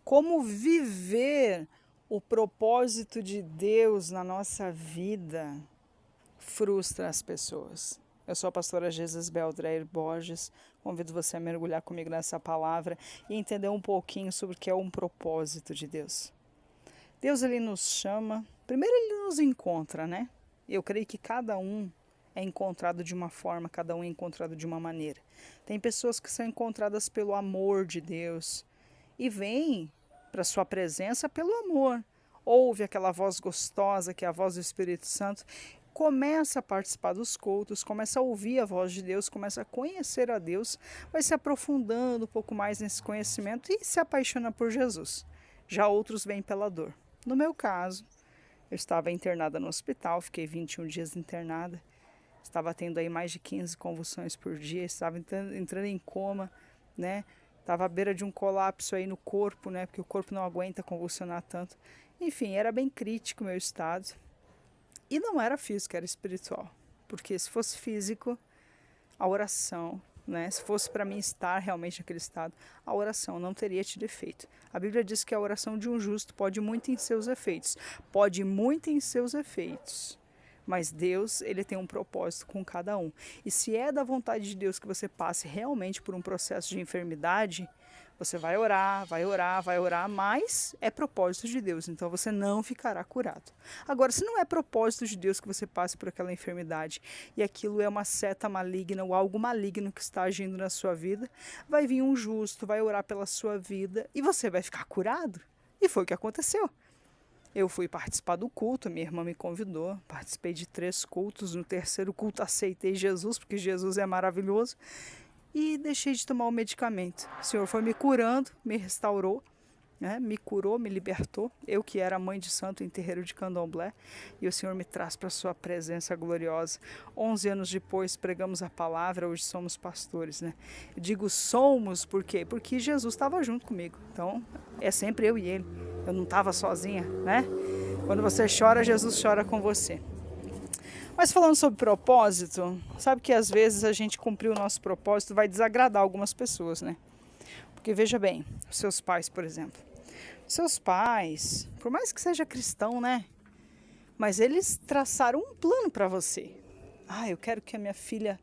Como viver o propósito de Deus na nossa vida frustra as pessoas. Eu sou a pastora Jesus Beldrair Borges, convido você a mergulhar comigo nessa palavra e entender um pouquinho sobre o que é um propósito de Deus. Deus, ele nos chama, primeiro ele nos encontra, né? Eu creio que cada um é encontrado de uma forma, cada um é encontrado de uma maneira. Tem pessoas que são encontradas pelo amor de Deus e vêm para sua presença pelo amor. Ouve aquela voz gostosa, que é a voz do Espírito Santo, começa a participar dos cultos, começa a ouvir a voz de Deus, começa a conhecer a Deus, vai se aprofundando um pouco mais nesse conhecimento e se apaixona por Jesus. Já outros vêm pela dor. No meu caso, eu estava internada no hospital, fiquei 21 dias internada, estava tendo aí mais de 15 convulsões por dia, estava entrando em coma, né? Estava à beira de um colapso aí no corpo, né? Porque o corpo não aguenta convulsionar tanto. Enfim, era bem crítico o meu estado. E não era físico, era espiritual. Porque se fosse físico, a oração, né? Se fosse para mim estar realmente naquele estado, a oração não teria tido efeito. A Bíblia diz que a oração de um justo pode muito em seus efeitos. Pode muito em seus efeitos. Mas Deus, ele tem um propósito com cada um. E se é da vontade de Deus que você passe realmente por um processo de enfermidade, você vai orar, vai orar, vai orar, mas é propósito de Deus, então você não ficará curado. Agora, se não é propósito de Deus que você passe por aquela enfermidade e aquilo é uma seta maligna ou algo maligno que está agindo na sua vida, vai vir um justo, vai orar pela sua vida e você vai ficar curado. E foi o que aconteceu. Eu fui participar do culto, minha irmã me convidou, participei de 3 cultos, no 3º culto aceitei Jesus, porque Jesus é maravilhoso, e deixei de tomar o medicamento. O Senhor foi me curando, me restaurou, né? Me curou, me libertou, eu que era mãe de santo em terreiro de candomblé, e o Senhor me traz para a sua presença gloriosa. 11 anos depois pregamos a palavra, hoje somos pastores, né? Eu digo somos, por quê? Porque Jesus estava junto comigo, então é sempre eu e ele, eu não estava sozinha, né? Quando você chora, Jesus chora com você. Mas falando sobre propósito, sabe que às vezes a gente cumprir o nosso propósito vai desagradar algumas pessoas, né? Porque veja bem, seus pais, por exemplo. Seus pais, por mais que seja cristão, né? Mas eles traçaram um plano para você. Ah, eu quero que a minha filha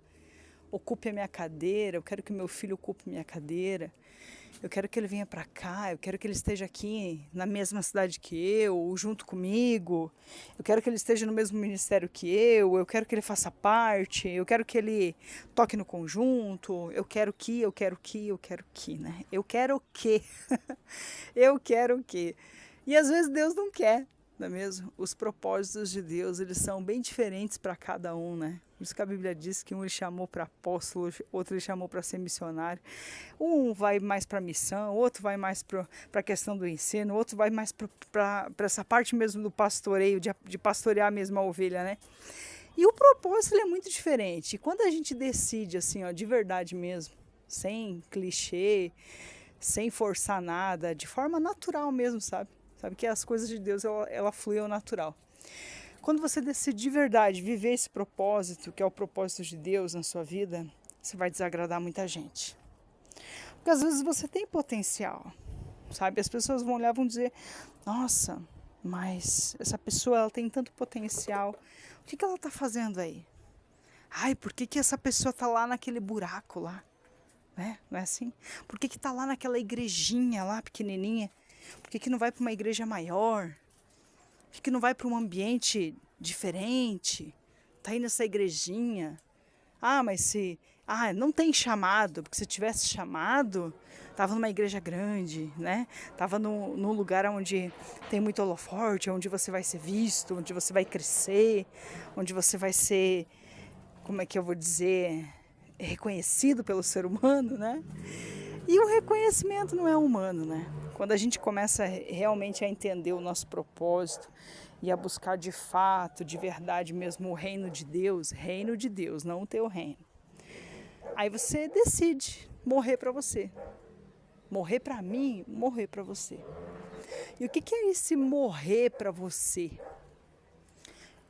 ocupe a minha cadeira, eu quero que meu filho ocupe minha cadeira. Eu quero que ele venha para cá, eu quero que ele esteja aqui na mesma cidade que eu, junto comigo. Eu quero que ele esteja no mesmo ministério que eu quero que ele faça parte, eu quero que ele toque no conjunto, eu quero que, né? Eu quero que, eu quero que. E às vezes Deus não quer, não é mesmo? Os propósitos de Deus, eles são bem diferentes para cada um, né? Por isso que a Bíblia diz que um ele chamou para apóstolo, outro ele chamou para ser missionário. Um vai mais para a missão, outro vai mais para a questão do ensino, outro vai mais para essa parte mesmo do pastoreio, de pastorear mesmo a ovelha, né? E o propósito ele é muito diferente. E quando a gente decide, assim, ó, de verdade mesmo, sem clichê, sem forçar nada, de forma natural mesmo, sabe? Sabe que as coisas de Deus, ela flui ao natural. Quando você decide de verdade viver esse propósito, que é o propósito de Deus na sua vida, você vai desagradar muita gente. Porque às vezes você tem potencial, sabe? As pessoas vão olhar e vão dizer, nossa, mas essa pessoa ela tem tanto potencial, o que ela está fazendo aí? Ai, por que essa pessoa está lá naquele buraco lá? Né? Não é assim? Por que está lá naquela igrejinha lá, pequenininha? Por que não vai para uma igreja maior? Por que não vai para um ambiente diferente? Tá aí nessa igrejinha. Ah, mas se... Ah, não tem chamado, porque se tivesse chamado, tava numa igreja grande, né? Tava num lugar onde tem muito holoforte, onde você vai ser visto, onde você vai crescer, onde você vai ser, como é que eu vou dizer, reconhecido pelo ser humano, né? E o reconhecimento não é humano, né? Quando a gente começa realmente a entender o nosso propósito e a buscar de fato, de verdade mesmo, o reino de Deus, não o teu reino. Aí você decide morrer para você. Morrer para mim, morrer para você. E o que é esse morrer para você?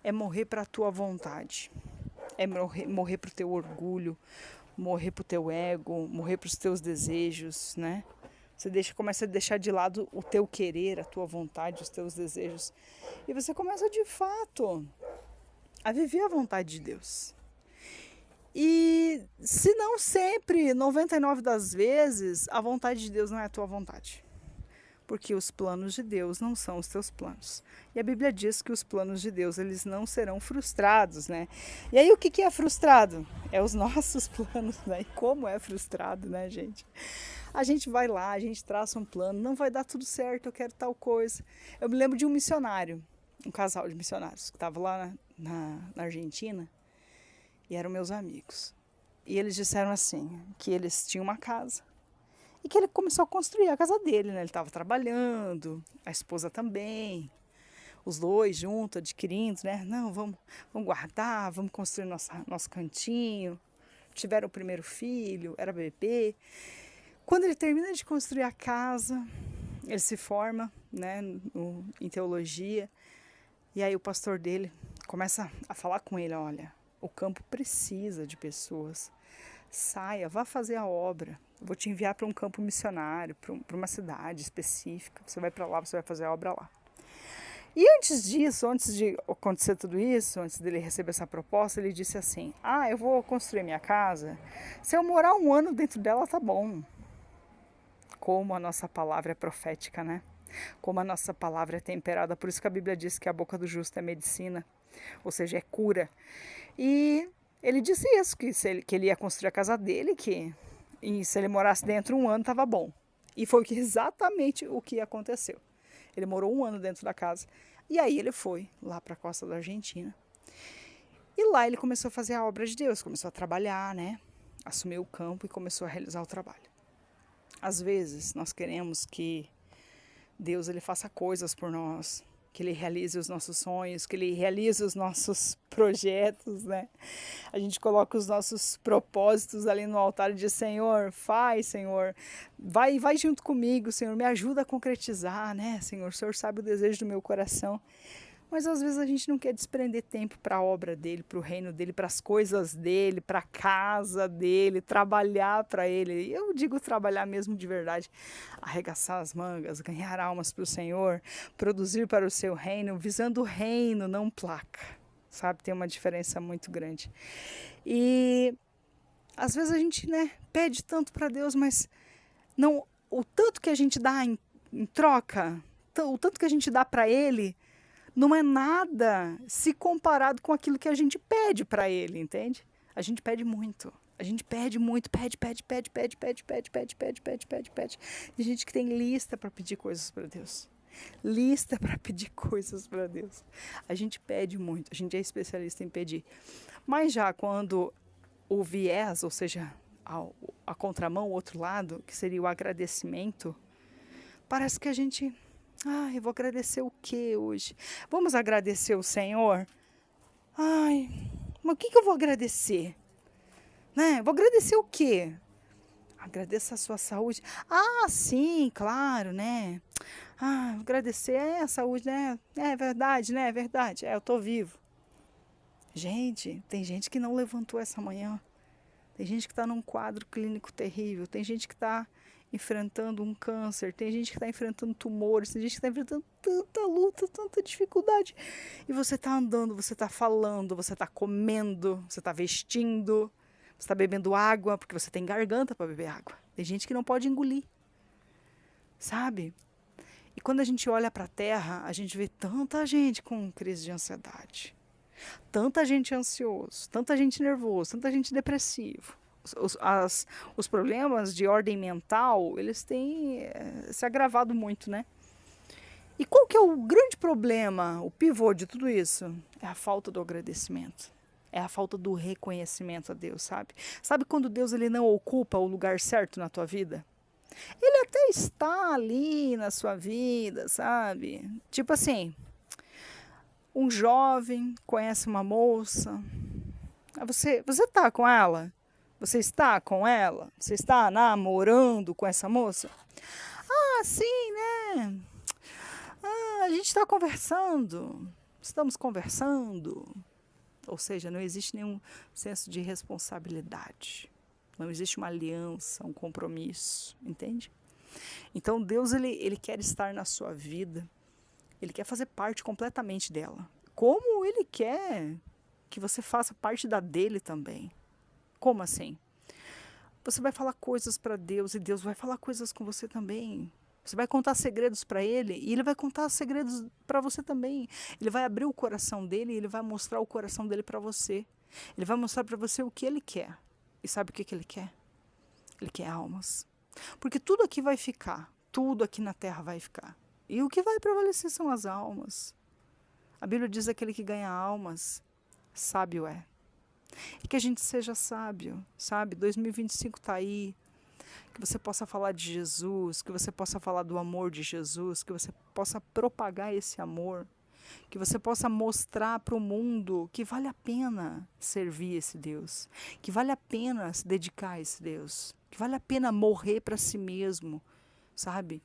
É morrer para a tua vontade. É morrer para o teu orgulho, morrer para o teu ego, morrer para os teus desejos, né? Você começa a deixar de lado o teu querer, a tua vontade, os teus desejos. E você começa de fato a viver a vontade de Deus. E se não sempre, 99 das vezes, a vontade de Deus não é a tua vontade. Porque os planos de Deus não são os teus planos. E a Bíblia diz que os planos de Deus, eles não serão frustrados, né? E aí o que é frustrado? É os nossos planos, né? E como é frustrado, né, gente? A gente vai lá, a gente traça um plano, não vai dar tudo certo, eu quero tal coisa. Eu me lembro de um missionário, um casal de missionários, que estava lá na Argentina, e eram meus amigos. E eles disseram assim, que eles tinham uma casa, e que ele começou a construir a casa dele, né? Ele estava trabalhando, a esposa também, os dois juntos, adquirindo, né? Não, vamos guardar, vamos construir nosso cantinho. Tiveram o primeiro filho, era bebê. Quando ele termina de construir a casa, ele se forma, né, em teologia, e aí o pastor dele começa a falar com ele, olha, o campo precisa de pessoas, saia, vá fazer a obra, eu vou te enviar para um campo missionário, para uma cidade específica, você vai para lá, você vai fazer a obra lá. E antes disso, antes de acontecer tudo isso, antes dele receber essa proposta, ele disse assim, eu vou construir minha casa, se eu morar 1 ano dentro dela, tá bom. Como a nossa palavra é profética, né? Como a nossa palavra é temperada. Por isso que a Bíblia diz que a boca do justo é medicina, ou seja, é cura. E ele disse isso, que ele ia construir a casa dele, e se ele morasse dentro 1 ano, estava bom. E foi exatamente o que aconteceu. Ele morou 1 ano dentro da casa. E aí ele foi lá para a costa da Argentina. E lá ele começou a fazer a obra de Deus, começou a trabalhar, né? Assumiu o campo e começou a realizar o trabalho. Às vezes, nós queremos que Deus ele faça coisas por nós, que Ele realize os nossos sonhos, que Ele realize os nossos projetos, né? A gente coloca os nossos propósitos ali no altar e diz, Senhor, faz, Senhor, vai junto comigo, Senhor, me ajuda a concretizar, né, Senhor? O Senhor sabe o desejo do meu coração. Mas às vezes a gente não quer desprender tempo para a obra dele, para o reino dele, para as coisas dele, para a casa dele, trabalhar para ele. Eu digo trabalhar mesmo de verdade, arregaçar as mangas, ganhar almas para o Senhor, produzir para o seu reino, visando o reino, não placa, sabe? Tem uma diferença muito grande. E às vezes a gente, né, pede tanto para Deus, mas não, o tanto que a gente dá em troca, o tanto que a gente dá para ele, não é nada se comparado com aquilo que a gente pede para ele, entende? A gente pede muito. A gente pede muito, pede. Tem gente que tem lista para pedir coisas para Deus. Lista para pedir coisas para Deus. A gente pede muito, a gente é especialista em pedir. Mas já quando o viés, ou seja, a contramão, o outro lado, que seria o agradecimento, parece que a gente... eu vou agradecer o que hoje? Vamos agradecer o Senhor? Mas o que eu vou agradecer? Né? Vou agradecer o quê? Agradeça a sua saúde. Sim, claro, né? Agradecer a saúde, né? É verdade, né? É verdade. Eu tô vivo. Gente, tem gente que não levantou essa manhã. Tem gente que está num quadro clínico terrível. Tem gente que está enfrentando um câncer, tem gente que está enfrentando tumores, tem gente que está enfrentando tanta luta, tanta dificuldade. E você está andando, você está falando, você está comendo, você está vestindo, você está bebendo água, porque você tem garganta para beber água. Tem gente que não pode engolir, sabe? E quando a gente olha para a Terra, a gente vê tanta gente com crise de ansiedade, tanta gente ansioso, tanta gente nervoso, tanta gente depressivo. Os problemas de ordem mental, eles têm se agravado muito, né? E qual que é o grande problema, o pivô de tudo isso? É a falta do agradecimento. É a falta do reconhecimento a Deus, sabe? Sabe quando Deus ele não ocupa o lugar certo na tua vida? Ele até está ali na sua vida, sabe? Tipo assim, um jovem conhece uma moça, você tá com ela? Você está com ela? Você está namorando com essa moça? Sim, né? A gente está conversando. Estamos conversando. Ou seja, não existe nenhum senso de responsabilidade. Não existe uma aliança, um compromisso, entende? Então Deus, ele quer estar na sua vida, ele quer fazer parte completamente dela. Como ele quer que você faça parte da dele também. Como assim? Você vai falar coisas para Deus e Deus vai falar coisas com você também. Você vai contar segredos para ele e ele vai contar segredos para você também. Ele vai abrir o coração dele e ele vai mostrar o coração dele para você. Ele vai mostrar para você o que ele quer. E sabe o que ele quer? Ele quer almas. Porque tudo aqui vai ficar. Tudo aqui na terra vai ficar. E o que vai prevalecer são as almas. A Bíblia diz que aquele que ganha almas, sábio é. E que a gente seja sábio, sabe? 2025 está aí. Que você possa falar de Jesus, que você possa falar do amor de Jesus, que você possa propagar esse amor, que você possa mostrar para o mundo que vale a pena servir esse Deus, que vale a pena se dedicar a esse Deus, que vale a pena morrer para si mesmo, sabe?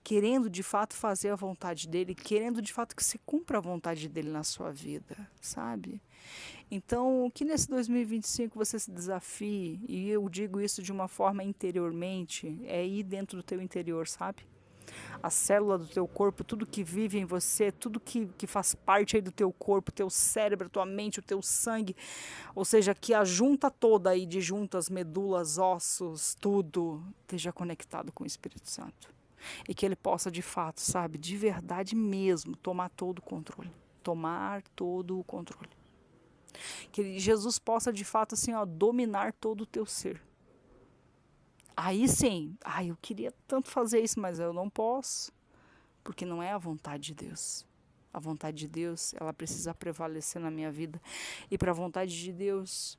Querendo de fato fazer a vontade dele, querendo de fato que se cumpra a vontade dele na sua vida, sabe? Então, que nesse 2025 você se desafie, e eu digo isso de uma forma interiormente, é ir dentro do teu interior, sabe? A célula do teu corpo, tudo que vive em você, tudo que faz parte aí do teu corpo, teu cérebro, tua mente, o teu sangue, ou seja, que a junta toda aí de juntas, medulas, ossos, tudo, esteja conectado com o Espírito Santo. E que ele possa de fato, sabe, de verdade mesmo, tomar todo o controle. Tomar todo o controle. Que Jesus possa de fato assim, ó, dominar todo o teu ser. Aí sim, eu queria tanto fazer isso, mas eu não posso, porque não é a vontade de Deus. A vontade de Deus, ela precisa prevalecer na minha vida. E para a vontade de Deus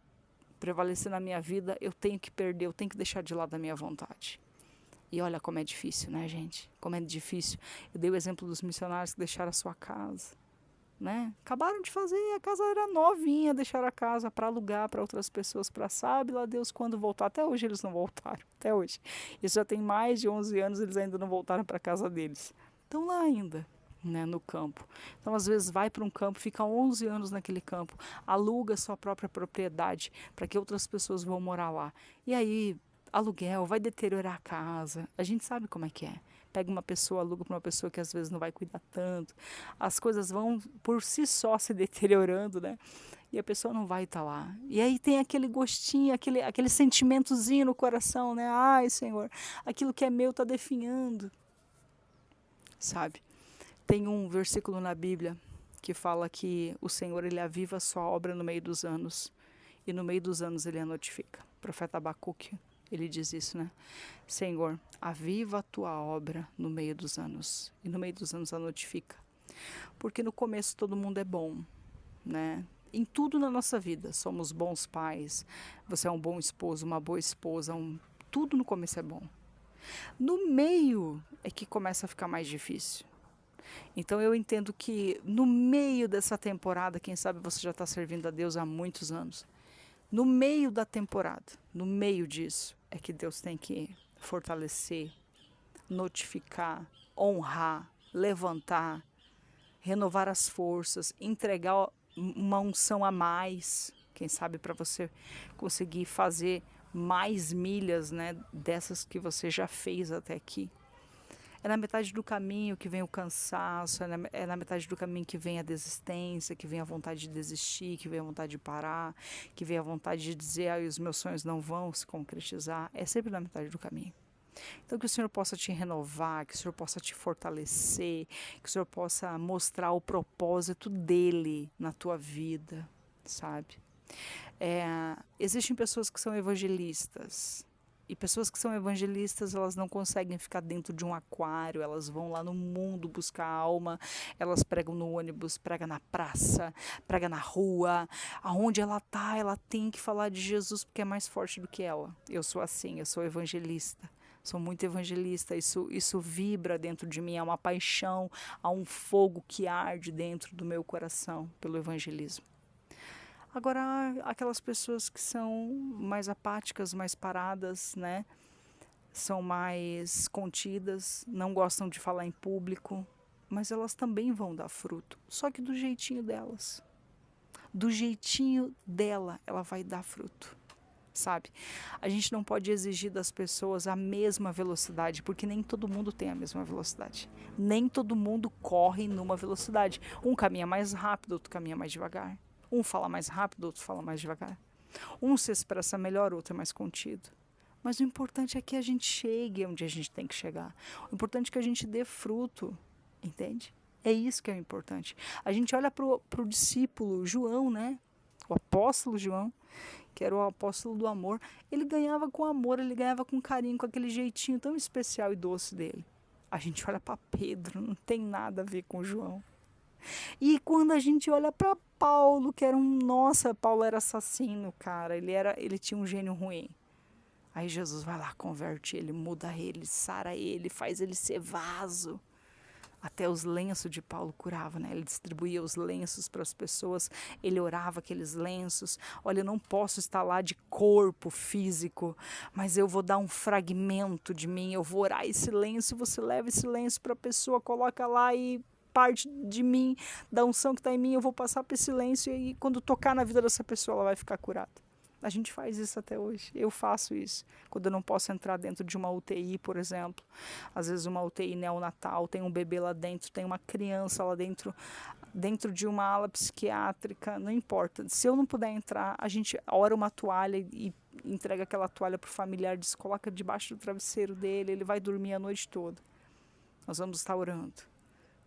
prevalecer na minha vida, eu tenho que perder, eu tenho que deixar de lado a minha vontade. E olha como é difícil, né, gente? Como é difícil. Eu dei o exemplo dos missionários que deixaram a sua casa, né? Acabaram de fazer, a casa era novinha, deixaram a casa para alugar para outras pessoas, para sabe lá Deus quando voltar. Até hoje eles não voltaram, até hoje. Isso já tem mais de 11 anos, eles ainda não voltaram para a casa deles. Estão lá ainda, né, no campo. Então, às vezes, vai para um campo, fica 11 anos naquele campo, aluga sua própria propriedade para que outras pessoas vão morar lá. E aí, aluguel, vai deteriorar a casa. A gente sabe como é que é. Pega uma pessoa, aluga para uma pessoa que às vezes não vai cuidar tanto. As coisas vão por si só se deteriorando, né? E a pessoa não vai estar lá. E aí tem aquele gostinho, aquele sentimentozinho no coração, né? Ai, Senhor, aquilo que é meu está definhando. Sabe? Tem um versículo na Bíblia que fala que o Senhor, ele aviva a sua obra no meio dos anos. E no meio dos anos ele a notifica. O profeta Abacuque, ele diz isso, né? Senhor, aviva a tua obra no meio dos anos. E no meio dos anos a notifica. Porque no começo todo mundo é bom, né? Em tudo na nossa vida. Somos bons pais. Você é um bom esposo, uma boa esposa. Tudo no começo é bom. No meio é que começa a ficar mais difícil. Então eu entendo que no meio dessa temporada, quem sabe você já está servindo a Deus há muitos anos. No meio da temporada, no meio disso, é que Deus tem que fortalecer, notificar, honrar, levantar, renovar as forças, entregar uma unção a mais, quem sabe para você conseguir fazer mais milhas, né, dessas que você já fez até aqui. É na metade do caminho que vem o cansaço, é na metade do caminho que vem a desistência, que vem a vontade de desistir, que vem a vontade de parar, que vem a vontade de dizer, os meus sonhos não vão se concretizar. É sempre na metade do caminho. Então, que o Senhor possa te renovar, que o Senhor possa te fortalecer, que o Senhor possa mostrar o propósito dEle na tua vida, sabe? Existem pessoas que são evangelistas, e pessoas que são evangelistas, elas não conseguem ficar dentro de um aquário, elas vão lá no mundo buscar alma, elas pregam no ônibus, pregam na praça, pregam na rua, aonde ela tá, ela tem que falar de Jesus porque é mais forte do que ela. Eu sou assim, eu sou evangelista, sou muito evangelista, isso vibra dentro de mim, é uma paixão, há um fogo que arde dentro do meu coração pelo evangelismo. Agora, há aquelas pessoas que são mais apáticas, mais paradas, né? São mais contidas, não gostam de falar em público, mas elas também vão dar fruto, só que do jeitinho delas. Do jeitinho dela, ela vai dar fruto, sabe? A gente não pode exigir das pessoas a mesma velocidade, porque nem todo mundo tem a mesma velocidade. Nem todo mundo corre numa velocidade. Um caminha mais rápido, outro caminha mais devagar. Um fala mais rápido, outro fala mais devagar. Um se expressa melhor, outro é mais contido. Mas o importante é que a gente chegue onde a gente tem que chegar. O importante é que a gente dê fruto, entende? É isso que é o importante. A gente olha para o discípulo João, né? O apóstolo João, que era o apóstolo do amor, ele ganhava com amor, ele ganhava com carinho, com aquele jeitinho tão especial e doce dele. A gente olha para Pedro, não tem nada a ver com João. E quando a gente olha para Paulo, que era nossa, Paulo era assassino, cara, ele tinha um gênio ruim. Aí Jesus vai lá, converte ele, muda ele, sara ele, faz ele ser vaso. Até os lenços de Paulo curava, né? Ele distribuía os lenços para as pessoas, ele orava aqueles lenços. Olha, eu não posso estar lá de corpo físico, mas eu vou dar um fragmento de mim, eu vou orar esse lenço, você leva esse lenço para a pessoa, coloca lá e parte de mim, da unção que está em mim, eu vou passar para esse lenço e quando tocar na vida dessa pessoa, ela vai ficar curada. A gente faz isso até hoje. Eu faço isso. Quando eu não posso entrar dentro de uma UTI, por exemplo. Às vezes uma UTI neonatal, tem um bebê lá dentro, tem uma criança lá dentro, dentro de uma ala psiquiátrica, não importa. Se eu não puder entrar, a gente ora uma toalha e entrega aquela toalha para o familiar, diz, coloca debaixo do travesseiro dele, ele vai dormir a noite toda. Nós vamos estar orando,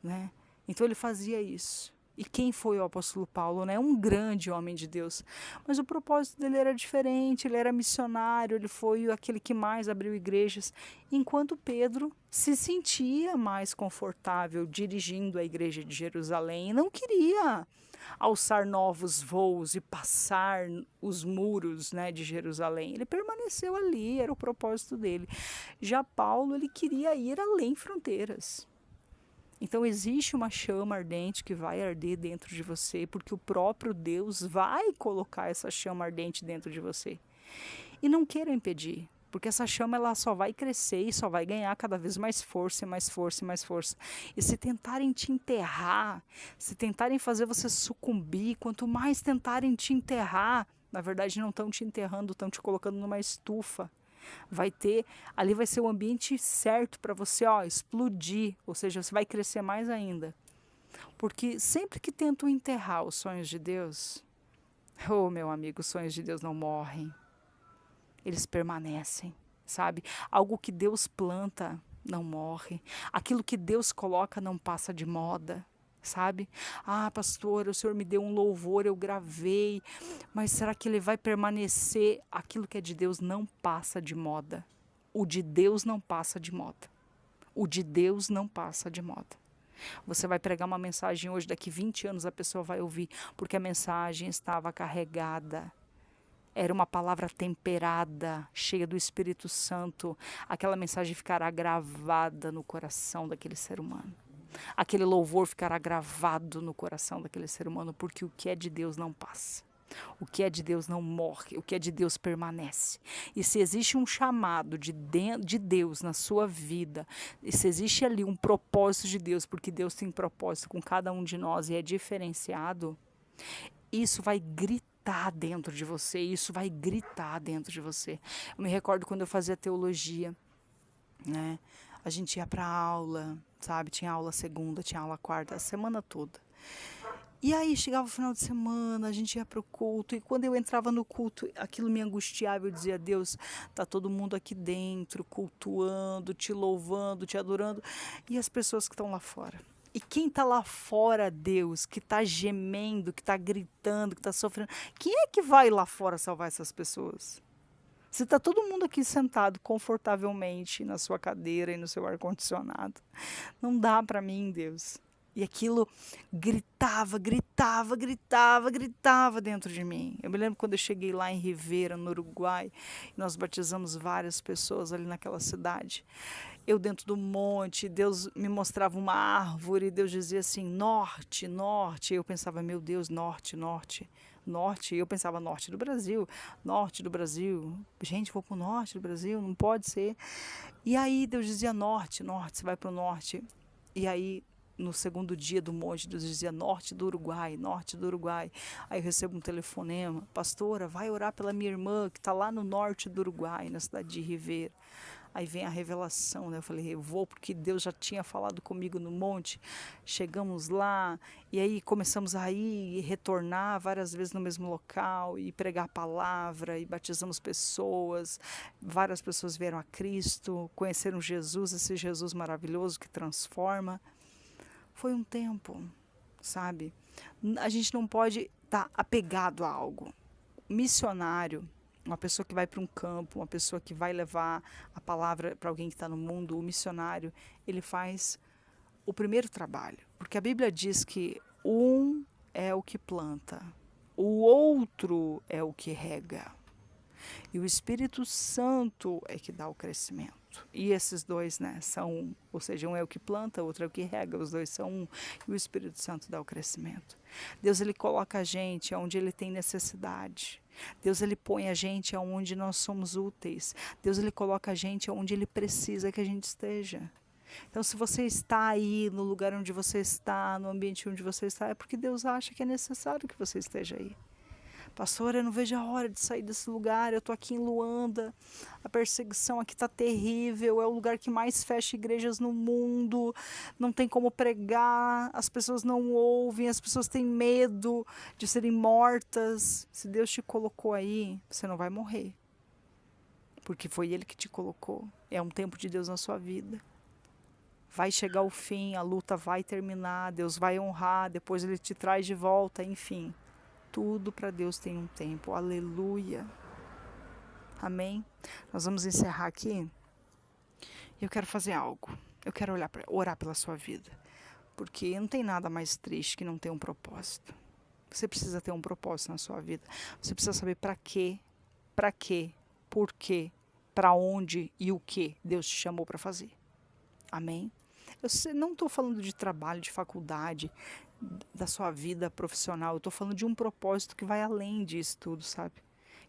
né? Então ele fazia isso. E quem foi o apóstolo Paulo, né? Um grande homem de Deus. Mas o propósito dele era diferente, ele era missionário, ele foi aquele que mais abriu igrejas, enquanto Pedro se sentia mais confortável dirigindo a igreja de Jerusalém e não queria alçar novos voos e passar os muros, né, de Jerusalém. Ele permaneceu ali, era o propósito dele. Já Paulo, ele queria ir além fronteiras. Então existe uma chama ardente que vai arder dentro de você, porque o próprio Deus vai colocar essa chama ardente dentro de você. E não queira impedir, porque essa chama ela só vai crescer e só vai ganhar cada vez mais força, mais força, mais força. E se tentarem te enterrar, se tentarem fazer você sucumbir, quanto mais tentarem te enterrar, na verdade não estão te enterrando, estão te colocando numa estufa. Ali vai ser o ambiente certo para você, explodir, ou seja, você vai crescer mais ainda. Porque sempre que tentam enterrar os sonhos de Deus, meu amigo, os sonhos de Deus não morrem. Eles permanecem, sabe? Algo que Deus planta não morre. Aquilo que Deus coloca não passa de moda. Sabe? Pastor, o Senhor me deu um louvor, eu gravei, mas será que ele vai permanecer? Aquilo que é de Deus não passa de moda. O de Deus não passa de moda. O de Deus não passa de moda. Você vai pregar uma mensagem hoje, daqui 20 anos a pessoa vai ouvir, porque a mensagem estava carregada. Era uma palavra temperada, cheia do Espírito Santo. Aquela mensagem ficará gravada no coração daquele ser humano. Aquele louvor ficará gravado no coração daquele ser humano, porque o que é de Deus não passa. O que é de Deus não morre, o que é de Deus permanece. E se existe um chamado de Deus na sua vida, e se existe ali um propósito de Deus, porque Deus tem propósito com cada um de nós e é diferenciado, isso vai gritar dentro de você, isso vai gritar dentro de você. Eu me recordo quando eu fazia teologia, né? A gente ia para aula, sabe? Tinha aula segunda, tinha aula quarta, a semana toda. E aí chegava o final de semana, a gente ia para o culto, e quando eu entrava no culto, aquilo me angustiava, eu dizia, Deus, tá todo mundo aqui dentro, cultuando, te louvando, te adorando, e as pessoas que estão lá fora? E quem está lá fora, Deus, que está gemendo, que está gritando, que está sofrendo, quem é que vai lá fora salvar essas pessoas? Se está todo mundo aqui sentado confortavelmente na sua cadeira e no seu ar-condicionado, não dá para mim, Deus. E aquilo gritava, gritava, gritava, gritava dentro de mim. Eu me lembro quando eu cheguei lá em Rivera, no Uruguai, e nós batizamos várias pessoas ali naquela cidade. Eu dentro do monte, Deus me mostrava uma árvore, Deus dizia assim, norte, norte. Eu pensava, meu Deus, norte, norte. Norte, eu pensava norte do Brasil, gente, vou para o norte do Brasil, não pode ser. E aí Deus dizia norte, norte, você vai para o norte. E aí no segundo dia do monte, Deus dizia norte do Uruguai, norte do Uruguai. Aí eu recebo um telefonema: pastora, vai orar pela minha irmã que está lá no norte do Uruguai, na cidade de Ribeira. Aí vem a revelação, né? Eu falei, eu vou porque Deus já tinha falado comigo no monte. Chegamos lá e aí começamos a ir e retornar várias vezes no mesmo local e pregar a palavra e batizamos pessoas. Várias pessoas vieram a Cristo, conheceram Jesus, esse Jesus maravilhoso que transforma. Foi um tempo, sabe? A gente não pode estar apegado a algo. Missionário, uma pessoa que vai para um campo, uma pessoa que vai levar a palavra para alguém que está no mundo, o missionário, ele faz o primeiro trabalho. Porque a Bíblia diz que um é o que planta, o outro é o que rega. E o Espírito Santo é que dá o crescimento. E esses dois, né, são um. Ou seja, um é o que planta, o outro é o que rega. Os dois são um. E o Espírito Santo dá o crescimento. Deus, ele coloca a gente onde ele tem necessidade. Deus, ele põe a gente onde nós somos úteis. Deus, ele coloca a gente onde ele precisa que a gente esteja. Então, se você está aí no lugar onde você está, no ambiente onde você está, é porque Deus acha que é necessário que você esteja aí. Pastor, eu não vejo a hora de sair desse lugar, eu estou aqui em Luanda, a perseguição aqui está terrível, é o lugar que mais fecha igrejas no mundo, não tem como pregar, as pessoas não ouvem, as pessoas têm medo de serem mortas. Se Deus te colocou aí, você não vai morrer, porque foi Ele que te colocou, é um tempo de Deus na sua vida. Vai chegar o fim, a luta vai terminar, Deus vai honrar, depois Ele te traz de volta, enfim. Tudo para Deus tem um tempo. Aleluia. Amém? Nós vamos encerrar aqui. Eu quero fazer algo. Eu quero orar pela sua vida. Porque não tem nada mais triste que não ter um propósito. Você precisa ter um propósito na sua vida. Você precisa saber para quê, por quê, para onde e o que Deus te chamou para fazer. Amém? Eu não estou falando de trabalho, de faculdade, da sua vida profissional. Eu estou falando de um propósito que vai além disso tudo, sabe?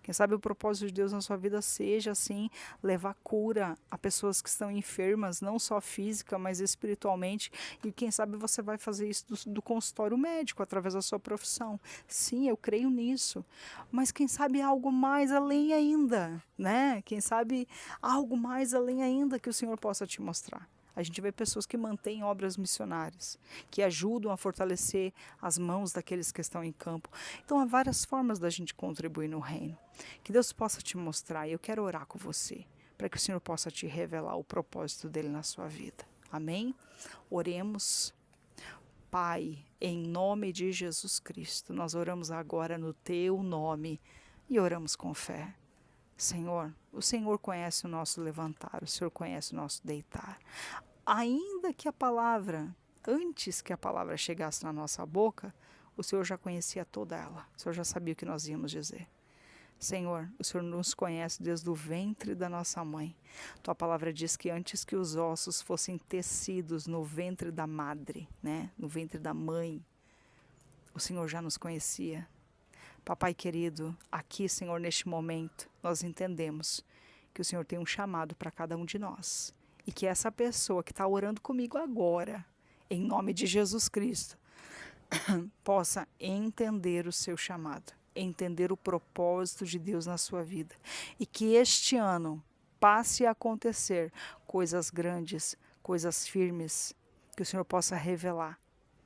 Quem sabe o propósito de Deus na sua vida seja, assim, levar cura a pessoas que estão enfermas, não só física, mas espiritualmente. E quem sabe você vai fazer isso do consultório médico, através da sua profissão. Sim, eu creio nisso. Mas quem sabe algo mais além ainda, né? Quem sabe algo mais além ainda que o Senhor possa te mostrar. A gente vê pessoas que mantêm obras missionárias, que ajudam a fortalecer as mãos daqueles que estão em campo. Então, há várias formas da gente contribuir no reino. Que Deus possa te mostrar, e eu quero orar com você, para que o Senhor possa te revelar o propósito dele na sua vida. Amém? Oremos. Pai, em nome de Jesus Cristo, nós oramos agora no teu nome e oramos com fé. Senhor, o Senhor conhece o nosso levantar, o Senhor conhece o nosso deitar. Ainda que a palavra, antes que a palavra chegasse na nossa boca, o Senhor já conhecia toda ela. O Senhor já sabia o que nós íamos dizer. Senhor, o Senhor nos conhece desde o ventre da nossa mãe. Tua palavra diz que antes que os ossos fossem tecidos no ventre da madre, né? No ventre da mãe, o Senhor já nos conhecia. Papai querido, aqui, Senhor, neste momento, nós entendemos que o Senhor tem um chamado para cada um de nós. E que essa pessoa que está orando comigo agora, em nome de Jesus Cristo, possa entender o seu chamado, entender o propósito de Deus na sua vida. E que este ano passe a acontecer coisas grandes, coisas firmes, que o Senhor possa revelar.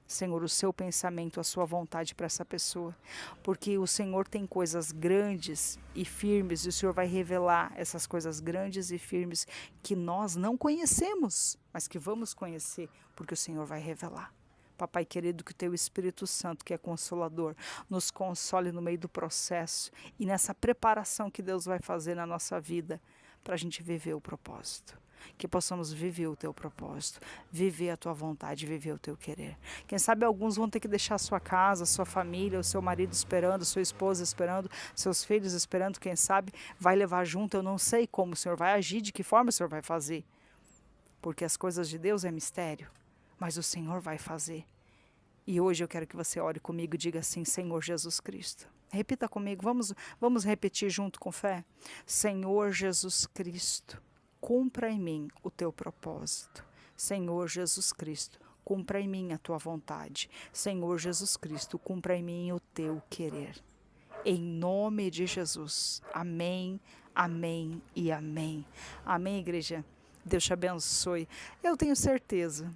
Senhor, o seu pensamento, a sua vontade para essa pessoa, porque o Senhor tem coisas grandes e firmes e o Senhor vai revelar essas coisas grandes e firmes que nós não conhecemos, mas que vamos conhecer, porque o Senhor vai revelar. Papai querido, que o teu Espírito Santo, que é consolador, nos console no meio do processo e nessa preparação que Deus vai fazer na nossa vida para a gente viver o propósito. Que possamos viver o teu propósito, viver a tua vontade, viver o teu querer. Quem sabe alguns vão ter que deixar a sua casa, a sua família, o seu marido esperando, sua esposa esperando, seus filhos esperando, quem sabe vai levar junto. Eu não sei como o Senhor vai agir, de que forma o Senhor vai fazer, porque as coisas de Deus é mistério, mas o Senhor vai fazer. E hoje eu quero que você ore comigo e diga assim: Senhor Jesus Cristo. Repita comigo, vamos repetir junto com fé. Senhor Jesus Cristo, cumpra em mim o teu propósito. Senhor Jesus Cristo, cumpra em mim a tua vontade. Senhor Jesus Cristo, cumpra em mim o teu querer. Em nome de Jesus. Amém, amém e amém. Amém, igreja? Deus te abençoe. Eu tenho certeza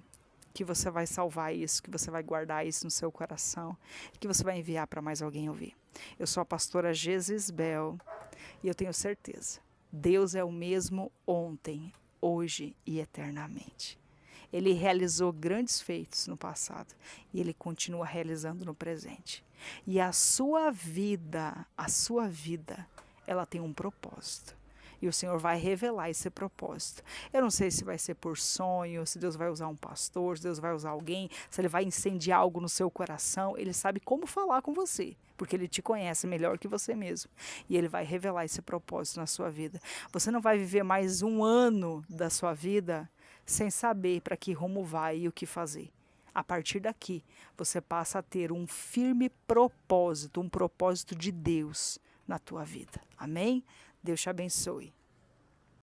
que você vai salvar isso, que você vai guardar isso no seu coração, que você vai enviar para mais alguém ouvir. Eu sou a pastora Gesisbel e eu tenho certeza, Deus é o mesmo ontem, hoje e eternamente. Ele realizou grandes feitos no passado e Ele continua realizando no presente. E a sua vida, ela tem um propósito. E o Senhor vai revelar esse propósito. Eu não sei se vai ser por sonho, se Deus vai usar um pastor, se Deus vai usar alguém, se Ele vai incendiar algo no seu coração. Ele sabe como falar com você, porque Ele te conhece melhor que você mesmo. E Ele vai revelar esse propósito na sua vida. Você não vai viver mais um ano da sua vida sem saber para que rumo vai e o que fazer. A partir daqui, você passa a ter um firme propósito, um propósito de Deus na tua vida. Amém? Deus te abençoe.